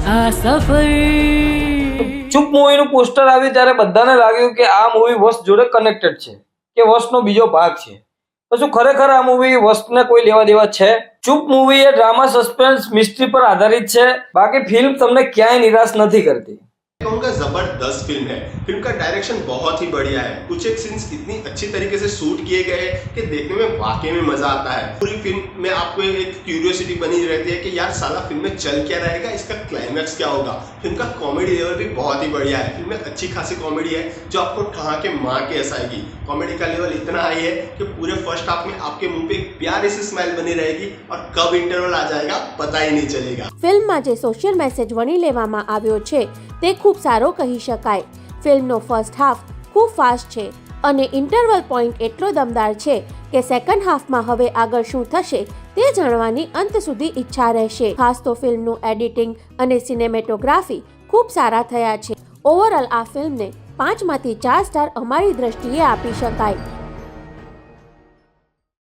આ સફર ચૂપ મૂવીનું પોસ્ટર આવ્યું ત્યારે બધાને લાગ્યું કે આ મૂવી વશ જોડે કનેક્ટેડ છે કે વશનો બીજો ભાગ છે. તો શું ખરેખર આ મૂવી વશને કોઈ લેવા દેવા છે? ચૂપ મૂવી એ ડ્રામા, સસ્પેન્સ, મિસ્ટ્રી પર આધારિત છે. બાકી ફિલ્મ તમને ક્યાંય નિરાશ નથી કરતી. कहूँगा जबरदस्त फिल्म है. फिल्म का डायरेक्शन बहुत ही बढ़िया है. कुछ एक सीन्स इतनी अच्छी तरीके से शूट किए गए हैं कि देखने में वाकई में मजा आता है. पूरी फिल्म में आपको एक क्यूरियोसिटी बनी रहती है कि यार साला फिल्म में चल क्या रहेगा, इसका क्लाइमैक्स क्या होगा. फिल्म का कॉमेडी लेवल भी बहुत ही बढ़िया है. फिल्म में अच्छी खासी कॉमेडी है जो आपको ठहा के मार के हंसाएगी. कॉमेडी का लेवल इतना हाई है कि पूरे फर्स्ट हाफ में आपके मुंह पे एक प्यारी सी स्माइल बनी रहेगी और कब इंटरवल आ जाएगा पता ही नहीं चलेगा. ફિલ્મમાં જે સોશિયલ મેસેજ વણી લેવામાં આવ્યો છે તે ખૂબ સારો કહી શકાય. ફિલ્મનો ફર્સ્ટ હાફ ખૂબ ફાસ્ટ છે અને ઇન્ટરવલ પોઈન્ટ એટલો દમદાર છે કે સેકન્ડ હાફમાં હવે આગળ શું થશે તે જાણવાની અંત સુધી ઈચ્છા રહેશે. ખાસ તો ફિલ્મનું એડિટિંગ અને સિનેમેટોગ્રાફી ખૂબ સારા થયા છે. ઓવરઓલ આ ફિલ્મને 5 માંથી 4 સ્ટાર અમારી દ્રષ્ટિએ આપી શકાય.